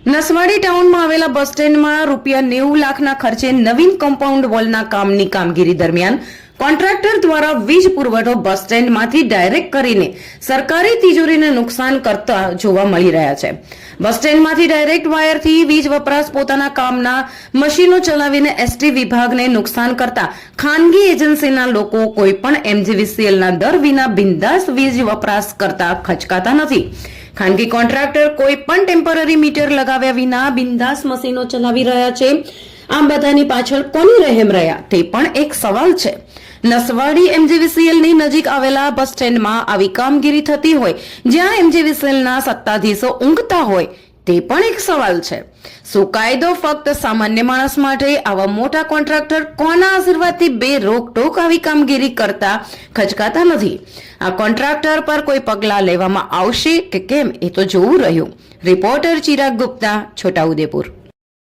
નસવાડી ટાઉનમાં આવેલા બસ સ્ટેન્ડમાં ₹90 લાખના ખર્ચે નવીન કમ્પાઉન્ડ વોલના કામની કામગીરી દરમિયાન કોન્ટ્રાક્ટર દ્વારા વીજ પુરવઠો બસ સ્ટેન્ડમાંથી ડાયરેક્ટ કરીને સરકારી તિજોરીને નુકસાન કરતા જોવા મળી રહ્યા છે. બસ સ્ટેન્ડમાંથી ડાયરેક્ટ વાયરથી વીજ વપરાશ પોતાના કામના મશીનો ચલાવીને એસટી વિભાગને નુકસાન કરતા ખાનગી એજન્સીના લોકો કોઈપણ MGVCLના દર વિના બિંદાસ વીજ વપરાશ કરતા ખચકાતા નથી. ખાનગી કોન્ટ્રાક્ટર કોઈ પણ ટેમ્પરરી મીટર લગાવ્યા વિના બિંદાસ મશીનો ચલાવી રહ્યા છે. આ બધાની પાછળ કોની રહેમ રહ્યા તે પણ એક સવાલ છે. નસવાડી MGVCLની નજીક આવેલા બસ સ્ટેન્ડમાં આવી કામગીરી થતી હોય જ્યાં MGVCLના સત્તાધીશો ઊંઘતા હોય તે પણ એક સવાલ છે. શું કાયદો ફક્ત સામાન્ય માણસ માટે? આવા મોટા કોન્ટ્રાક્ટર કોના આશીર્વાદથી બે રોકટોક આવી કામગીરી કરતા ખચકાતા નથી? આ કોન્ટ્રાક્ટર પર કોઈ પગલાં લેવામાં આવશે કે કેમ એ તો જોવું રહ્યું. રિપોર્ટર ચિરાગ ગુપ્તા, છોટાઉદેપુર.